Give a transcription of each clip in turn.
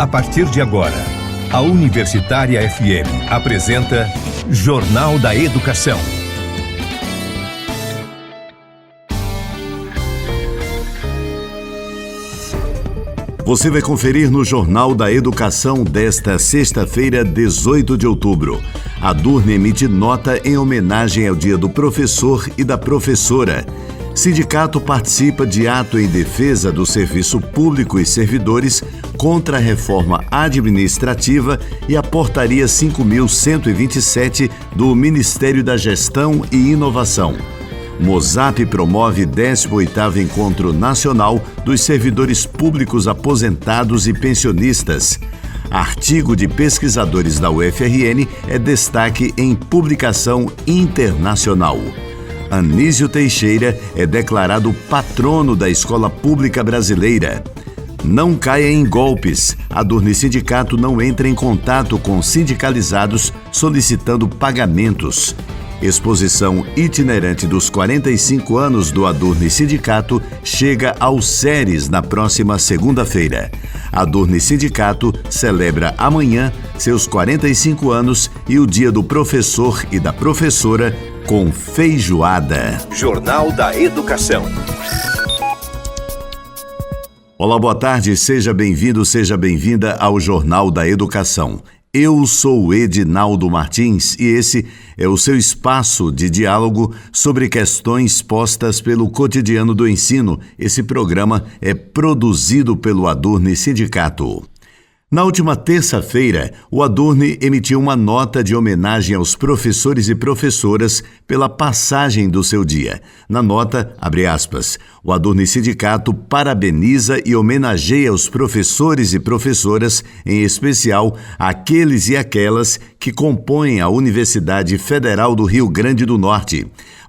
A partir de agora, a Universitária FM apresenta Jornal da Educação. Você vai conferir no Jornal da Educação desta sexta-feira, 18 de outubro. A Adurne emite nota em homenagem ao Dia do Professor e da Professora. Sindicato participa de ato em defesa do serviço público e servidores contra a reforma administrativa e a Portaria 5.127 do Ministério da Gestão e Inovação. Mosap promove 18º Encontro Nacional dos Servidores Públicos Aposentados e Pensionistas. Artigo de pesquisadores da UFRN é destaque em publicação internacional. Anísio Teixeira é declarado patrono da Escola Pública Brasileira. Não caia em golpes. A Adurne Sindicato não entra em contato com sindicalizados solicitando pagamentos. Exposição itinerante dos 45 anos do Adurne Sindicato chega ao Ceres na próxima segunda-feira. A Adurne Sindicato celebra amanhã seus 45 anos e o Dia do Professor e da Professora com feijoada. Jornal da Educação. Olá, boa tarde, seja bem-vindo, seja bem-vinda ao Jornal da Educação. Eu sou o Edinaldo Martins e esse é o seu espaço de diálogo sobre questões postas pelo cotidiano do ensino. Esse programa é produzido pelo Adurne Sindicato. Na última terça-feira, o Adurne emitiu uma nota de homenagem aos professores e professoras pela passagem do seu dia. Na nota, abre aspas, o Adurne Sindicato parabeniza e homenageia os professores e professoras, em especial aqueles e aquelas que compõem a Universidade Federal do Rio Grande do Norte.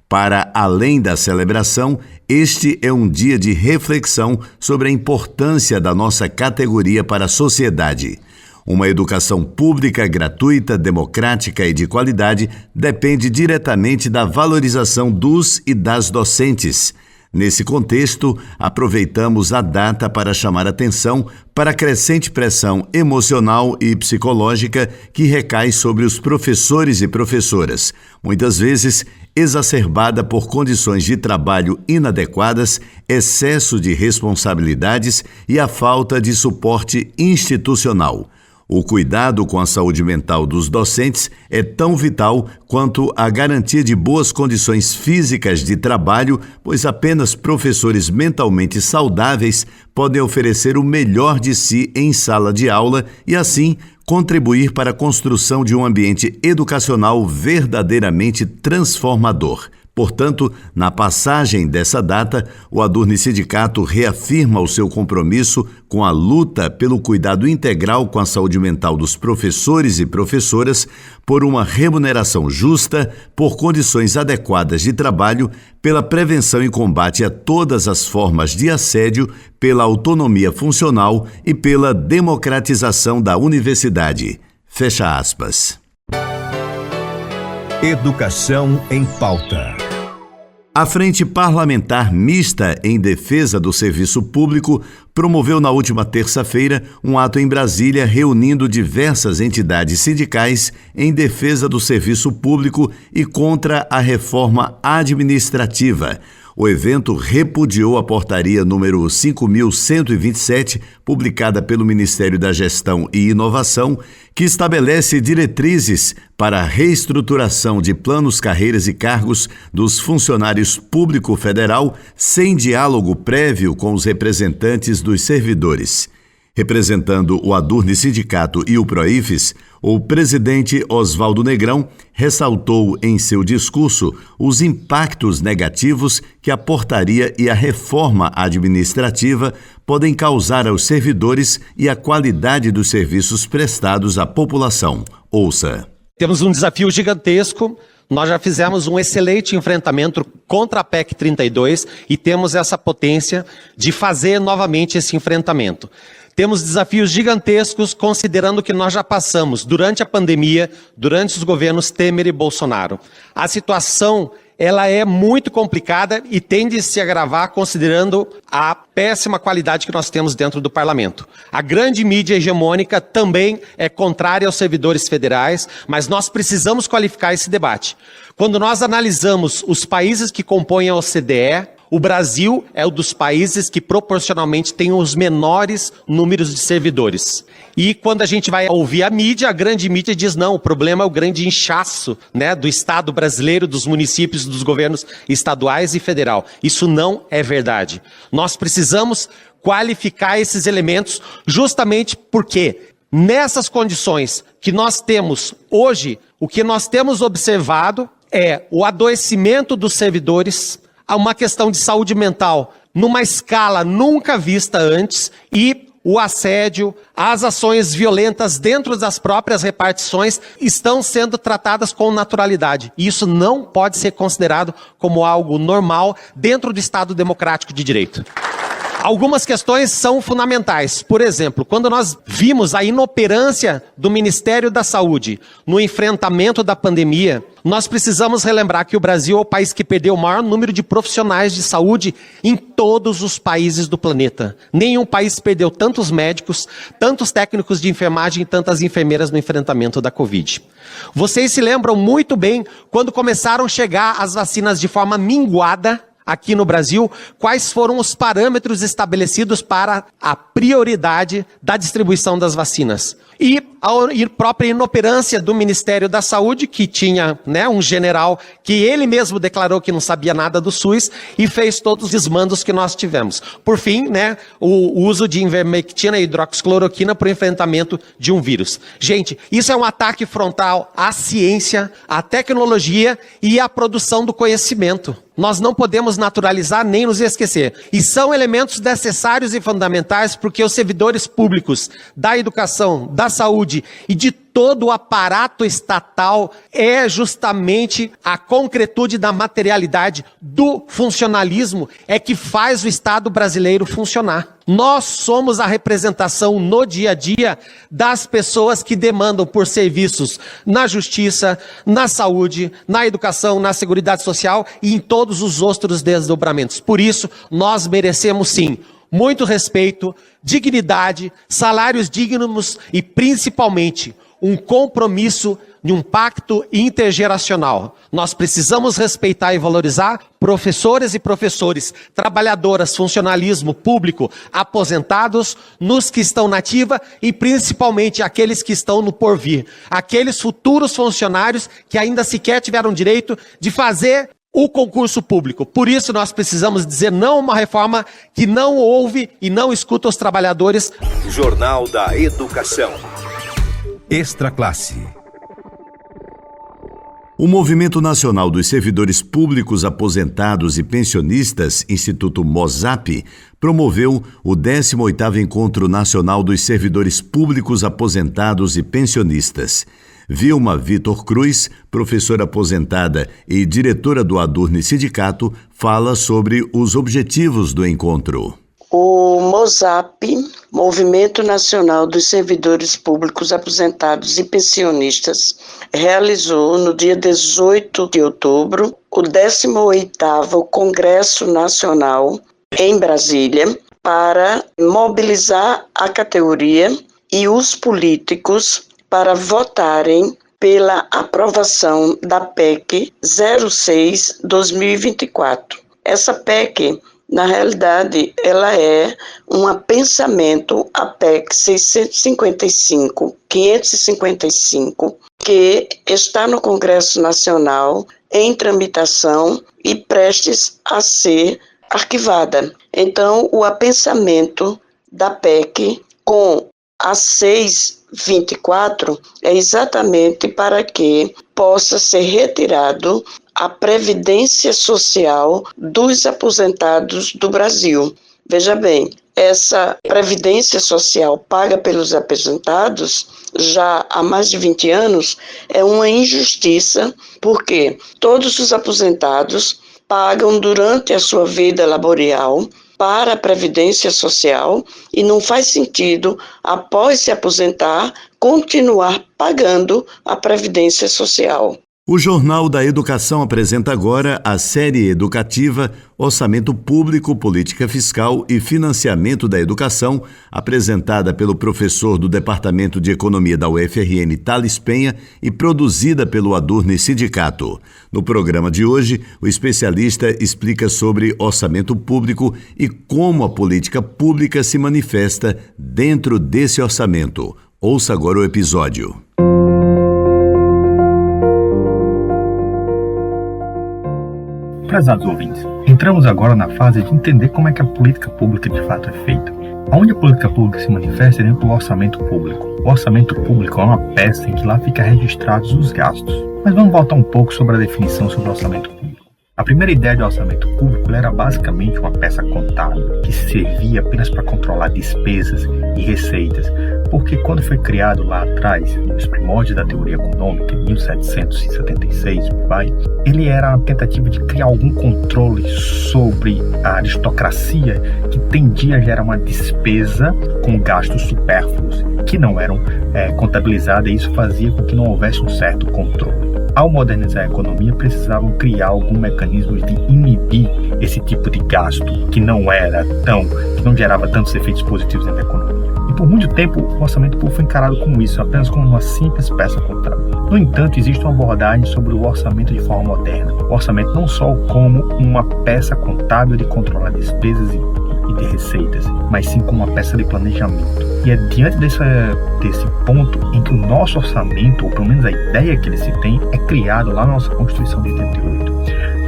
Para além da celebração, este é um dia de reflexão sobre a importância da nossa categoria para a sociedade. Uma educação pública, gratuita, democrática e de qualidade depende diretamente da valorização dos e das docentes. Nesse contexto, aproveitamos a data para chamar atenção para a crescente pressão emocional e psicológica que recai sobre os professores e professoras, muitas vezes exacerbada por condições de trabalho inadequadas, excesso de responsabilidades e a falta de suporte institucional. O cuidado com a saúde mental dos docentes é tão vital quanto a garantia de boas condições físicas de trabalho, pois apenas professores mentalmente saudáveis podem oferecer o melhor de si em sala de aula e, assim, contribuir para a construção de um ambiente educacional verdadeiramente transformador. Portanto, na passagem dessa data, o Adurne Sindicato reafirma o seu compromisso com a luta pelo cuidado integral com a saúde mental dos professores e professoras, por uma remuneração justa, por condições adequadas de trabalho, pela prevenção e combate a todas as formas de assédio, pela autonomia funcional e pela democratização da universidade. Fecha aspas. Educação em pauta. A Frente Parlamentar Mista em Defesa do Serviço Público promoveu na última terça-feira um ato em Brasília reunindo diversas entidades sindicais em defesa do serviço público e contra a reforma administrativa. O evento repudiou a portaria número 5.127, publicada pelo Ministério da Gestão e Inovação, que estabelece diretrizes para a reestruturação de planos, carreiras e cargos dos funcionários público federal sem diálogo prévio com os representantes dos servidores. Representando o Adurne Sindicato e o Proifes, o presidente Oswaldo Negrão ressaltou em seu discurso os impactos negativos que a portaria e a reforma administrativa podem causar aos servidores e à qualidade dos serviços prestados à população. Ouça. Temos um desafio gigantesco. Nós já fizemos um excelente enfrentamento contra a PEC 32 e temos essa potência de fazer novamente esse enfrentamento. Temos desafios gigantescos, considerando que nós já passamos, durante a pandemia, durante os governos Temer e Bolsonaro. A situação ela é muito complicada e tende a se agravar considerando a péssima qualidade que nós temos dentro do parlamento. A grande mídia hegemônica também é contrária aos servidores federais, mas nós precisamos qualificar esse debate. Quando nós analisamos os países que compõem a OCDE, o Brasil é um dos países que proporcionalmente tem os menores números de servidores. E quando a gente vai ouvir a mídia, a grande mídia diz não, o problema é o grande inchaço, né, do Estado brasileiro, dos municípios, dos governos estaduais e federal. Isso não é verdade. Nós precisamos qualificar esses elementos justamente porque nessas condições que nós temos hoje, o que nós temos observado é o adoecimento dos servidores, a uma questão de saúde mental numa escala nunca vista antes e o assédio, as ações violentas dentro das próprias repartições estão sendo tratadas com naturalidade. E isso não pode ser considerado como algo normal dentro do Estado democrático de direito. Algumas questões são fundamentais. Por exemplo, quando nós vimos a inoperância do Ministério da Saúde no enfrentamento da pandemia, nós precisamos relembrar que o Brasil é o país que perdeu o maior número de profissionais de saúde em todos os países do planeta. Nenhum país perdeu tantos médicos, tantos técnicos de enfermagem e tantas enfermeiras no enfrentamento da Covid. Vocês se lembram muito bem quando começaram a chegar as vacinas de forma minguada aqui no Brasil, quais foram os parâmetros estabelecidos para a prioridade da distribuição das vacinas. E a própria inoperância do Ministério da Saúde, que tinha, né, um general que ele mesmo declarou que não sabia nada do SUS e fez todos os desmandos que nós tivemos. Por fim, né, o uso de ivermectina e hidroxicloroquina para o enfrentamento de um vírus. Gente, isso é um ataque frontal à ciência, à tecnologia e à produção do conhecimento. Nós não podemos naturalizar nem nos esquecer. E são elementos necessários e fundamentais porque os servidores públicos da educação, da saúde e de todo o aparato estatal é justamente a concretude da materialidade do funcionalismo é que faz o Estado brasileiro funcionar. Nós somos a representação no dia a dia das pessoas que demandam por serviços na justiça, na saúde, na educação, na seguridade social e em todos os outros desdobramentos. Por isso, nós merecemos sim muito respeito, dignidade, salários dignos e principalmente um compromisso de um pacto intergeracional. Nós precisamos respeitar e valorizar professoras e professores, trabalhadoras, funcionalismo público, aposentados, nos que estão na ativa e principalmente aqueles que estão no porvir. Aqueles futuros funcionários que ainda sequer tiveram direito de fazer o concurso público. Por isso nós precisamos dizer não a uma reforma que não ouve e não escuta os trabalhadores. Jornal da Educação. Extra Classe. O Movimento Nacional dos Servidores Públicos Aposentados e Pensionistas, Instituto MOSAP, promoveu o 18º Encontro Nacional dos Servidores Públicos Aposentados e Pensionistas. Vilma Vitor Cruz, professora aposentada e diretora do Adurne Sindicato, fala sobre os objetivos do encontro. O MOSAP, Movimento Nacional dos Servidores Públicos Aposentados e Pensionistas, realizou no dia 18 de outubro o 18º Congresso Nacional em Brasília para mobilizar a categoria e os políticos para votarem pela aprovação da PEC 06/2024. Essa PEC, na realidade, ela é um apensamento à PEC 555, que está no Congresso Nacional em tramitação e prestes a ser arquivada. Então, o apensamento da PEC com a 624 é exatamente para que possa ser retirado a previdência social dos aposentados do Brasil. Veja bem, essa previdência social paga pelos aposentados já há mais de 20 anos é uma injustiça, porque todos os aposentados pagam durante a sua vida laboral para a previdência social e não faz sentido, após se aposentar, continuar pagando a previdência social. O Jornal da Educação apresenta agora a série educativa Orçamento Público, Política Fiscal e Financiamento da Educação, apresentada pelo professor do Departamento de Economia da UFRN, Thales Penha, e produzida pelo Adurni Sindicato. No programa de hoje, o especialista explica sobre orçamento público e como a política pública se manifesta dentro desse orçamento. Ouça agora o episódio. Prezados ouvintes, entramos agora na fase de entender como é que a política pública de fato é feita. Onde a política pública se manifesta é dentro do orçamento público. O orçamento público é uma peça em que lá fica registrados os gastos. Mas vamos voltar um pouco sobre a definição sobre o orçamento público. A primeira ideia de orçamento público era basicamente uma peça contábil que servia apenas para controlar despesas e receitas, porque quando foi criado lá atrás, nos primórdios da teoria econômica, em 1776, ele era a tentativa de criar algum controle sobre a aristocracia que tendia a gerar uma despesa com gastos supérfluos, que não eram contabilizados, e isso fazia com que não houvesse um certo controle. Ao modernizar a economia, precisavam criar algum mecanismo de inibir esse tipo de gasto que não gerava tantos efeitos positivos dentro da economia. E por muito tempo, o orçamento público foi encarado como isso, apenas como uma simples peça contábil. No entanto, existe uma abordagem sobre o orçamento de forma moderna. O orçamento não só como uma peça contábil de controlar despesas e de receitas, mas sim como uma peça de planejamento. E é diante desse ponto em que o nosso orçamento, ou pelo menos a ideia que ele se tem, é criado lá na nossa Constituição de 88.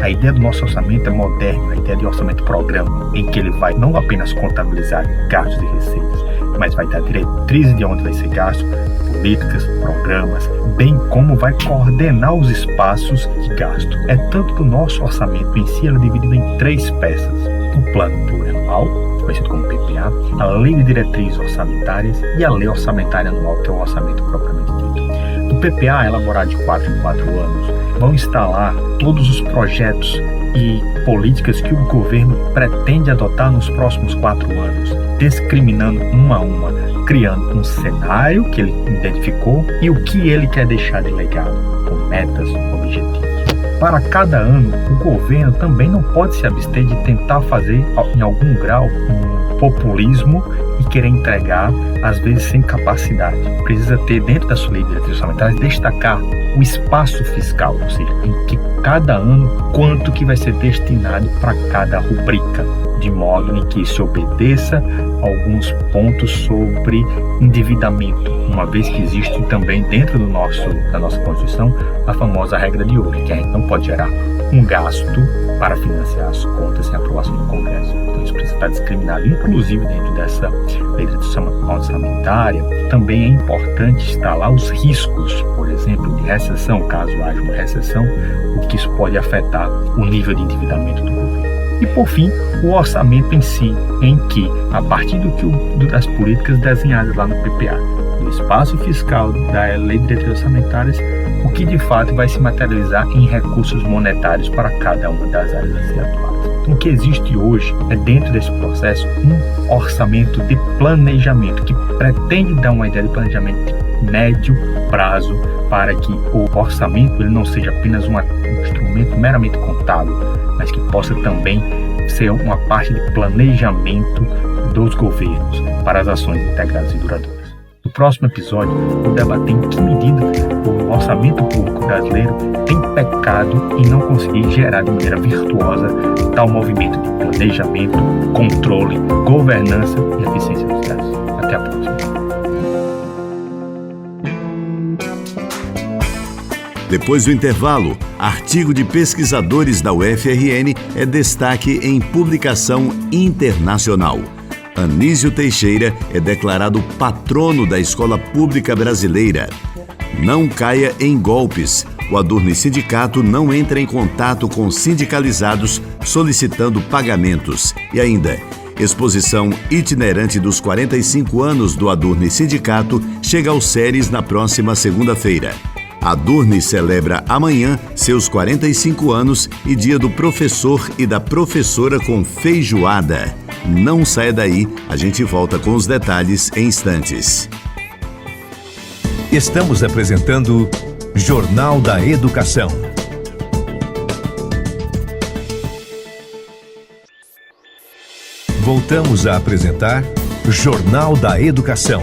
A ideia do nosso orçamento é moderna, a ideia de orçamento-programa, em que ele vai não apenas contabilizar gastos e receitas, mas vai dar diretrizes de onde vai ser gasto, políticas, programas, bem como vai coordenar os espaços de gasto. É tanto que o nosso orçamento em si é dividido em 3 peças: o plano plurianual, conhecido como PPA, a lei de diretrizes orçamentárias e a lei orçamentária anual, que é o orçamento propriamente dito. O PPA, elaborado de 4 em 4 anos, vão instalar todos os projetos e políticas que o governo pretende adotar nos próximos 4 anos, discriminando uma a uma, criando um cenário que ele identificou e o que ele quer deixar de legado, com metas, objetivos. Para cada ano, o governo também não pode se abster de tentar fazer, em algum grau, um populismo e querer entregar, às vezes sem capacidade. Precisa ter, dentro da sua lei de diretrizes orçamentárias, destacar o espaço fiscal, ou seja, em que cada ano, quanto que vai ser destinado para cada rubrica, de modo em que se obedeça alguns pontos sobre endividamento, uma vez que existe também dentro da nossa Constituição a famosa regra de ouro, que a gente não pode gerar um gasto para financiar as contas sem aprovação do Congresso. Então isso precisa estar discriminado, inclusive dentro dessa lei de orçamentária. Também é importante instalar os riscos, por exemplo, de recessão, caso haja uma recessão, o que isso pode afetar o nível de endividamento do governo. E, por fim, o orçamento em si, em que, a partir das políticas desenhadas lá no PPA, do espaço fiscal, da lei de diretrizes orçamentárias, o que de fato vai se materializar em recursos monetários para cada uma das áreas a ser atuadas. Então, o que existe hoje é, dentro desse processo, um orçamento de planejamento, que pretende dar uma ideia de planejamento de médio prazo, para que o orçamento ele não seja apenas um instrumento meramente contábil, mas que possa também ser uma parte de planejamento dos governos para as ações integradas e duradouras. No próximo episódio, vou debater em que medida o orçamento público brasileiro tem pecado em não conseguir gerar de maneira virtuosa tal movimento de planejamento, controle, governança e eficiência dos gastos. Até a próxima. Depois do intervalo, artigo de pesquisadores da UFRN é destaque em publicação internacional. Anísio Teixeira é declarado patrono da Escola Pública Brasileira. Não caia em golpes. O Adurni Sindicato não entra em contato com sindicalizados solicitando pagamentos. E ainda, exposição itinerante dos 45 anos do Adurni Sindicato chega aos Ceres na próxima segunda-feira. Adurni celebra amanhã seus 45 anos e dia do professor e da professora com feijoada. Não saia daí, a gente volta com os detalhes em instantes. Estamos apresentando Jornal da Educação. Voltamos a apresentar Jornal da Educação.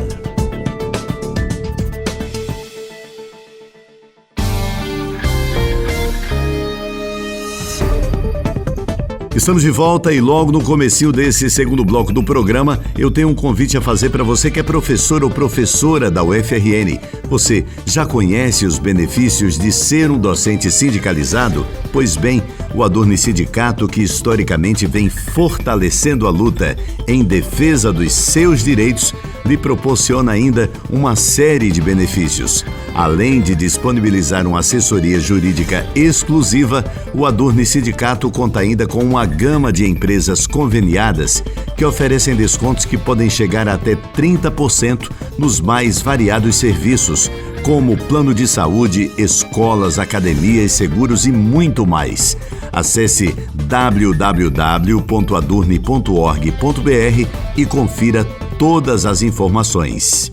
Estamos de volta e logo no comecinho desse segundo bloco do programa, eu tenho um convite a fazer para você que é professor ou professora da UFRN. Você já conhece os benefícios de ser um docente sindicalizado? Pois bem, o Adurni Sindicato, que historicamente vem fortalecendo a luta em defesa dos seus direitos, lhe proporciona ainda uma série de benefícios. Além de disponibilizar uma assessoria jurídica exclusiva, o Adurni Sindicato conta ainda com uma gama de empresas conveniadas que oferecem descontos que podem chegar a até 30% nos mais variados serviços, como plano de saúde, escolas, academias, seguros e muito mais. Acesse www.adurni.org.br e confira todas as informações.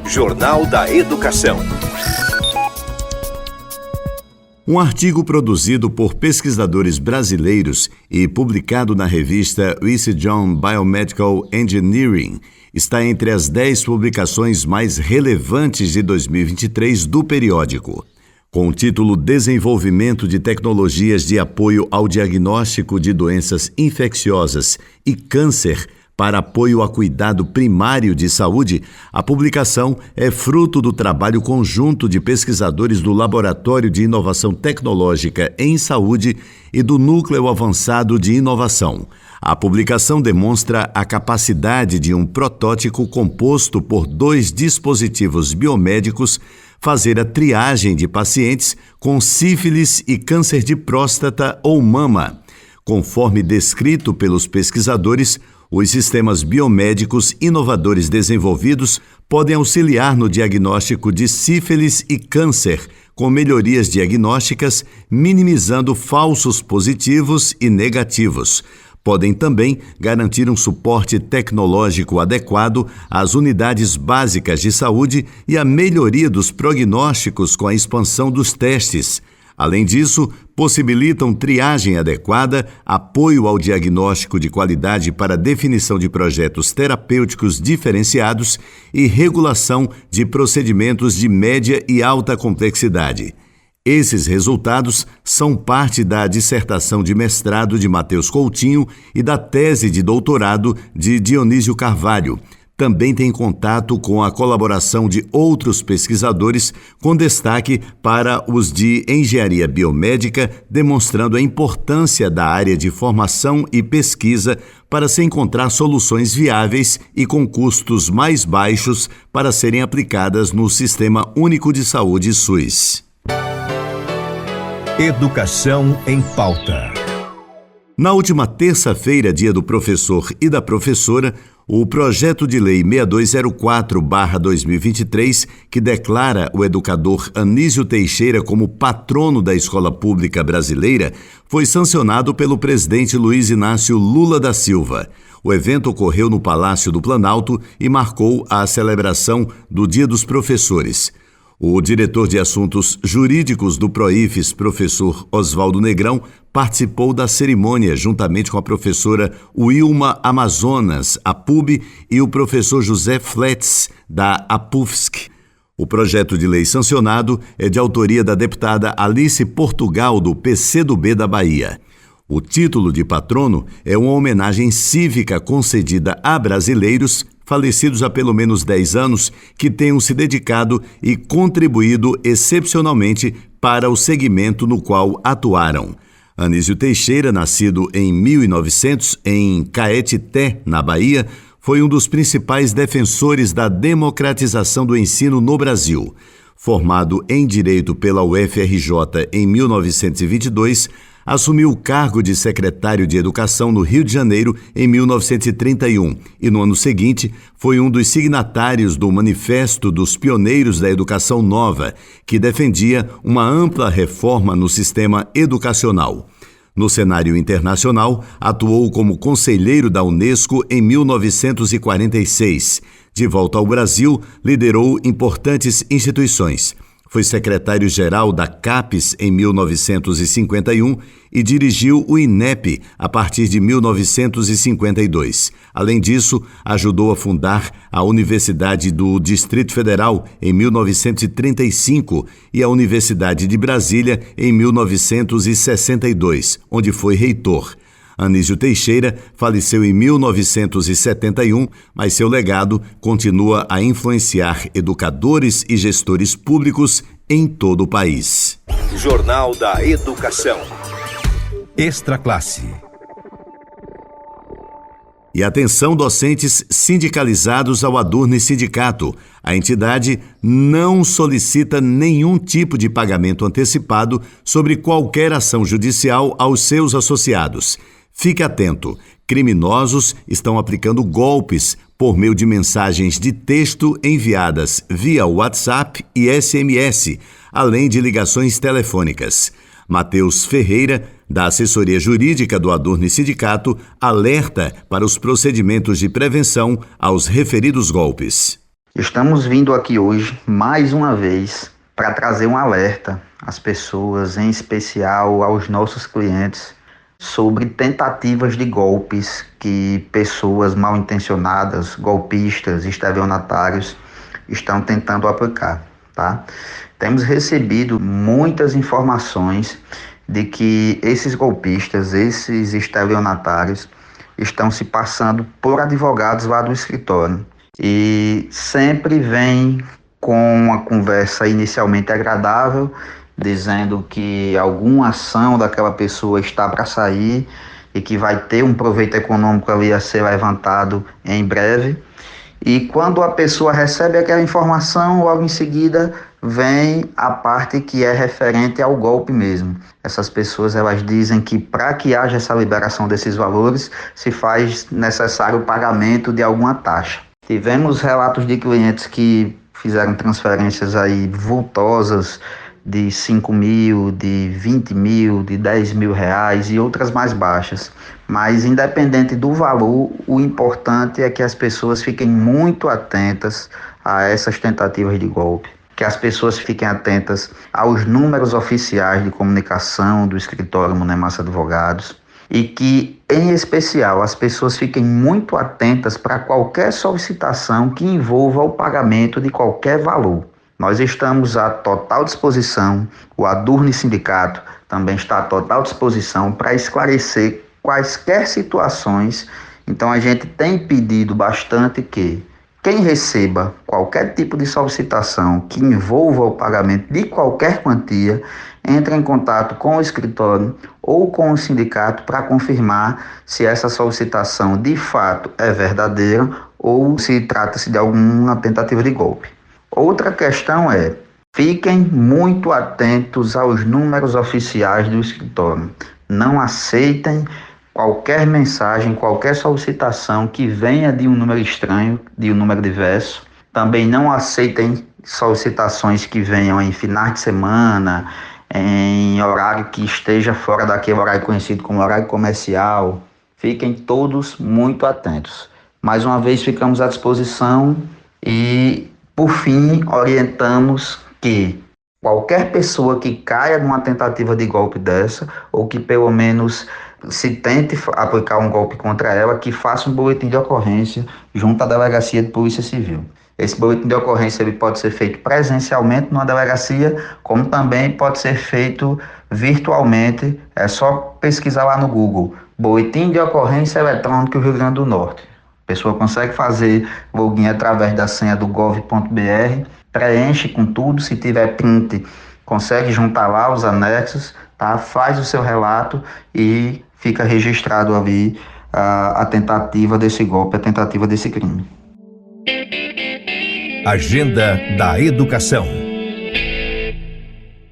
Jornal da Educação. Um artigo produzido por pesquisadores brasileiros e publicado na revista Wisconsin Biomedical Engineering está entre as 10 publicações mais relevantes de 2023 do periódico. Com o título Desenvolvimento de Tecnologias de Apoio ao Diagnóstico de Doenças Infecciosas e Câncer para apoio a cuidado primário de saúde, a publicação é fruto do trabalho conjunto de pesquisadores do Laboratório de Inovação Tecnológica em Saúde e do Núcleo Avançado de Inovação. A publicação demonstra a capacidade de um protótipo composto por 2 dispositivos biomédicos fazer a triagem de pacientes com sífilis e câncer de próstata ou mama. Conforme descrito pelos pesquisadores, os sistemas biomédicos inovadores desenvolvidos podem auxiliar no diagnóstico de sífilis e câncer, com melhorias diagnósticas, minimizando falsos positivos e negativos. Podem também garantir um suporte tecnológico adequado às unidades básicas de saúde e a melhoria dos prognósticos com a expansão dos testes. Além disso, possibilitam triagem adequada, apoio ao diagnóstico de qualidade para definição de projetos terapêuticos diferenciados e regulação de procedimentos de média e alta complexidade. Esses resultados são parte da dissertação de mestrado de Matheus Coutinho e da tese de doutorado de Dionísio Carvalho. Também tem contato com a colaboração de outros pesquisadores, com destaque para os de engenharia biomédica, demonstrando a importância da área de formação e pesquisa para se encontrar soluções viáveis e com custos mais baixos para serem aplicadas no Sistema Único de Saúde SUS. Educação em pauta. Na última terça-feira, dia do professor e da professora, o projeto de lei 6204/2023, que declara o educador Anísio Teixeira como patrono da escola pública brasileira, foi sancionado pelo presidente Luiz Inácio Lula da Silva. O evento ocorreu no Palácio do Planalto e marcou a celebração do Dia dos Professores. O diretor de Assuntos Jurídicos do PROIFES, professor Oswaldo Negrão, participou da cerimônia juntamente com a professora Wilma Amazonas, APUB, e o professor José Fletz, da APUFSC. O projeto de lei sancionado é de autoria da deputada Alice Portugal, do PCdoB da Bahia. O título de patrono é uma homenagem cívica concedida a brasileiros falecidos há pelo menos 10 anos que tenham se dedicado e contribuído excepcionalmente para o segmento no qual atuaram. Anísio Teixeira, nascido em 1900 em Caetité, na Bahia, foi um dos principais defensores da democratização do ensino no Brasil. Formado em Direito pela UFRJ em 1922, assumiu o cargo de secretário de Educação no Rio de Janeiro em 1931 e, no ano seguinte, foi um dos signatários do Manifesto dos Pioneiros da Educação Nova, que defendia uma ampla reforma no sistema educacional. No cenário internacional, atuou como conselheiro da Unesco em 1946. De volta ao Brasil, liderou importantes instituições. Foi secretário-geral da CAPES em 1951 e dirigiu o INEP a partir de 1952. Além disso, ajudou a fundar a Universidade do Distrito Federal em 1935 e a Universidade de Brasília em 1962, onde foi reitor. Anísio Teixeira faleceu em 1971, mas seu legado continua a influenciar educadores e gestores públicos em todo o país. Jornal da Educação. Extra Classe. E atenção, docentes sindicalizados ao Adurne Sindicato. A entidade não solicita nenhum tipo de pagamento antecipado sobre qualquer ação judicial aos seus associados. Fique atento, criminosos estão aplicando golpes por meio de mensagens de texto enviadas via WhatsApp e SMS, além de ligações telefônicas. Matheus Ferreira, da assessoria jurídica do Adurne Sindicato, alerta para os procedimentos de prevenção aos referidos golpes. Estamos vindo aqui hoje, mais uma vez, para trazer um alerta às pessoas, em especial aos nossos clientes, sobre tentativas de golpes que pessoas mal intencionadas, golpistas, estelionatários estão tentando aplicar, tá? Temos recebido muitas informações de que esses golpistas, esses estelionatários, estão se passando por advogados lá do escritório e sempre vêm com uma conversa inicialmente agradável, dizendo que alguma ação daquela pessoa está para sair e que vai ter um proveito econômico ali a ser levantado em breve. E quando a pessoa recebe aquela informação, logo em seguida vem a parte que é referente ao golpe mesmo. Essas pessoas, elas dizem que para que haja essa liberação desses valores, se faz necessário o pagamento de alguma taxa. Tivemos relatos de clientes que fizeram transferências aí vultosas de 5 mil, de 20 mil, de 10 mil reais e outras mais baixas. Mas independente do valor, o importante é que as pessoas fiquem muito atentas a essas tentativas de golpe, que as pessoas fiquem atentas aos números oficiais de comunicação do escritório Monemassa Advogados e que, em especial, as pessoas fiquem muito atentas para qualquer solicitação que envolva o pagamento de qualquer valor. Nós estamos à total disposição, o Adurne Sindicato também está à total disposição para esclarecer quaisquer situações. Então a gente tem pedido bastante que quem receba qualquer tipo de solicitação que envolva o pagamento de qualquer quantia, entre em contato com o escritório ou com o sindicato para confirmar se essa solicitação de fato é verdadeira ou se trata-se de alguma tentativa de golpe. Outra questão é, fiquem muito atentos aos números oficiais do escritório. Não aceitem qualquer mensagem, qualquer solicitação que venha de um número estranho, de um número diverso. Também não aceitem solicitações que venham em finais de semana, em horário que esteja fora daquele horário conhecido como horário comercial. Fiquem todos muito atentos. Mais uma vez, ficamos à disposição e, por fim, orientamos que qualquer pessoa que caia numa tentativa de golpe dessa, ou que pelo menos se tente aplicar um golpe contra ela, que faça um boletim de ocorrência junto à Delegacia de Polícia Civil. Esse boletim de ocorrência ele pode ser feito presencialmente numa delegacia, como também pode ser feito virtualmente. É só pesquisar lá no Google, Boletim de Ocorrência Eletrônico Rio Grande do Norte. A pessoa consegue fazer login através da senha do gov.br, preenche com tudo, se tiver print, consegue juntar lá os anexos, tá? Faz o seu relato e fica registrado ali a tentativa desse golpe, a tentativa desse crime. Agenda da Educação.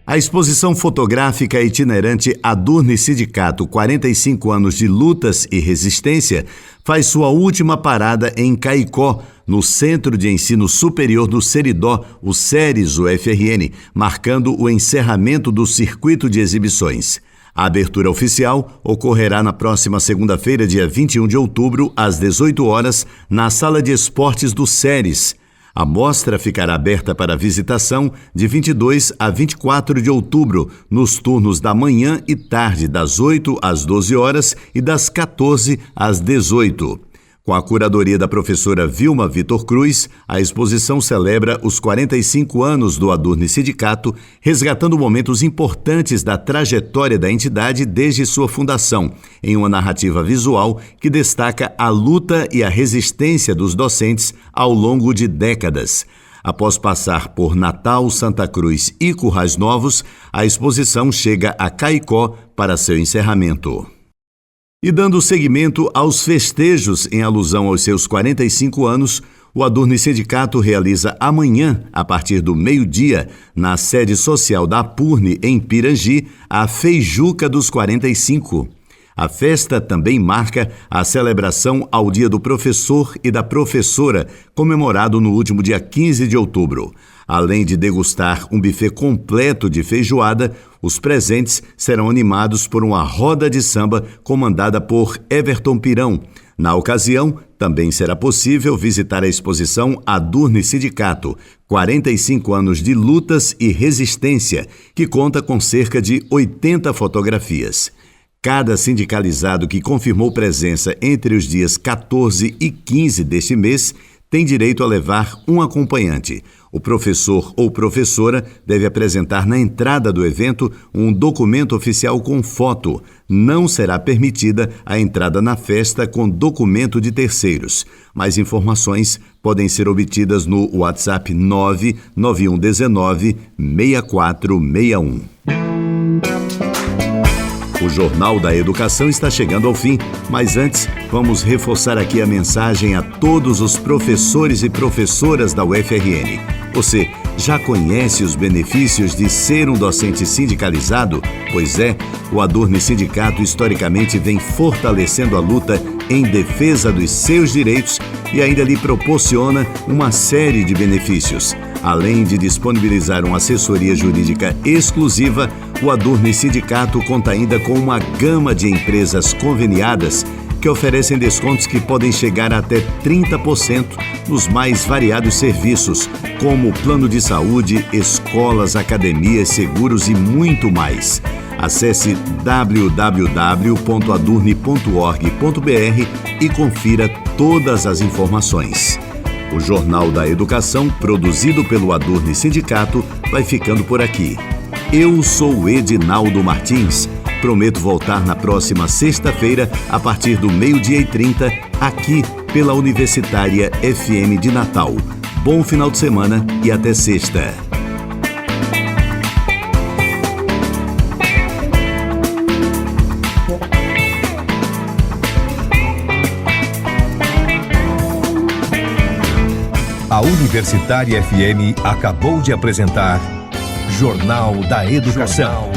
A exposição fotográfica itinerante Adurne Sindicato 45 anos de lutas e resistência faz sua última parada em Caicó, no Centro de Ensino Superior do Seridó, o SERES UFRN, marcando o encerramento do circuito de exibições. A abertura oficial ocorrerá na próxima segunda-feira, dia 21 de outubro, às 18 horas, na Sala de Esportes do SERES. A mostra ficará aberta para visitação de 22 a 24 de outubro, nos turnos da manhã e tarde, das 8 às 12 horas e das 14 às 18. Com a curadoria da professora Vilma Vitor Cruz, a exposição celebra os 45 anos do Adurni Sindicato, resgatando momentos importantes da trajetória da entidade desde sua fundação, em uma narrativa visual que destaca a luta e a resistência dos docentes ao longo de décadas. Após passar por Natal, Santa Cruz e Currais Novos, a exposição chega a Caicó para seu encerramento. E dando seguimento aos festejos em alusão aos seus 45 anos, o Adurni Sindicato realiza amanhã, a partir do meio-dia, na sede social da APURNE, em Pirangi, a Feijuca dos 45. A festa também marca a celebração ao Dia do Professor e da Professora, comemorado no último dia 15 de outubro. Além de degustar um buffet completo de feijoada, os presentes serão animados por uma roda de samba comandada por Everton Pirão. Na ocasião, também será possível visitar a exposição Adurni Sindicato, 45 anos de lutas e resistência, que conta com cerca de 80 fotografias. Cada sindicalizado que confirmou presença entre os dias 14 e 15 deste mês tem direito a levar um acompanhante. O professor ou professora deve apresentar na entrada do evento um documento oficial com foto. Não será permitida a entrada na festa com documento de terceiros. Mais informações podem ser obtidas no WhatsApp 99119 6461. O Jornal da Educação está chegando ao fim, mas antes vamos reforçar aqui a mensagem a todos os professores e professoras da UFRN. Você já conhece os benefícios de ser um docente sindicalizado? Pois é, o Adurni Sindicato historicamente vem fortalecendo a luta em defesa dos seus direitos e ainda lhe proporciona uma série de benefícios. Além de disponibilizar uma assessoria jurídica exclusiva, o Adurni Sindicato conta ainda com uma gama de empresas conveniadas que oferecem descontos que podem chegar a até 30% nos mais variados serviços, como plano de saúde, escolas, academias, seguros e muito mais. Acesse www.adurni.org.br e confira todas as informações. O Jornal da Educação, produzido pelo Adurni Sindicato, vai ficando por aqui. Eu sou o Edinaldo Martins. Prometo voltar na próxima sexta-feira, a partir do 12h30, aqui pela Universitária FM de Natal. Bom final de semana e até sexta. A Universitária FM acabou de apresentar Jornal da Educação.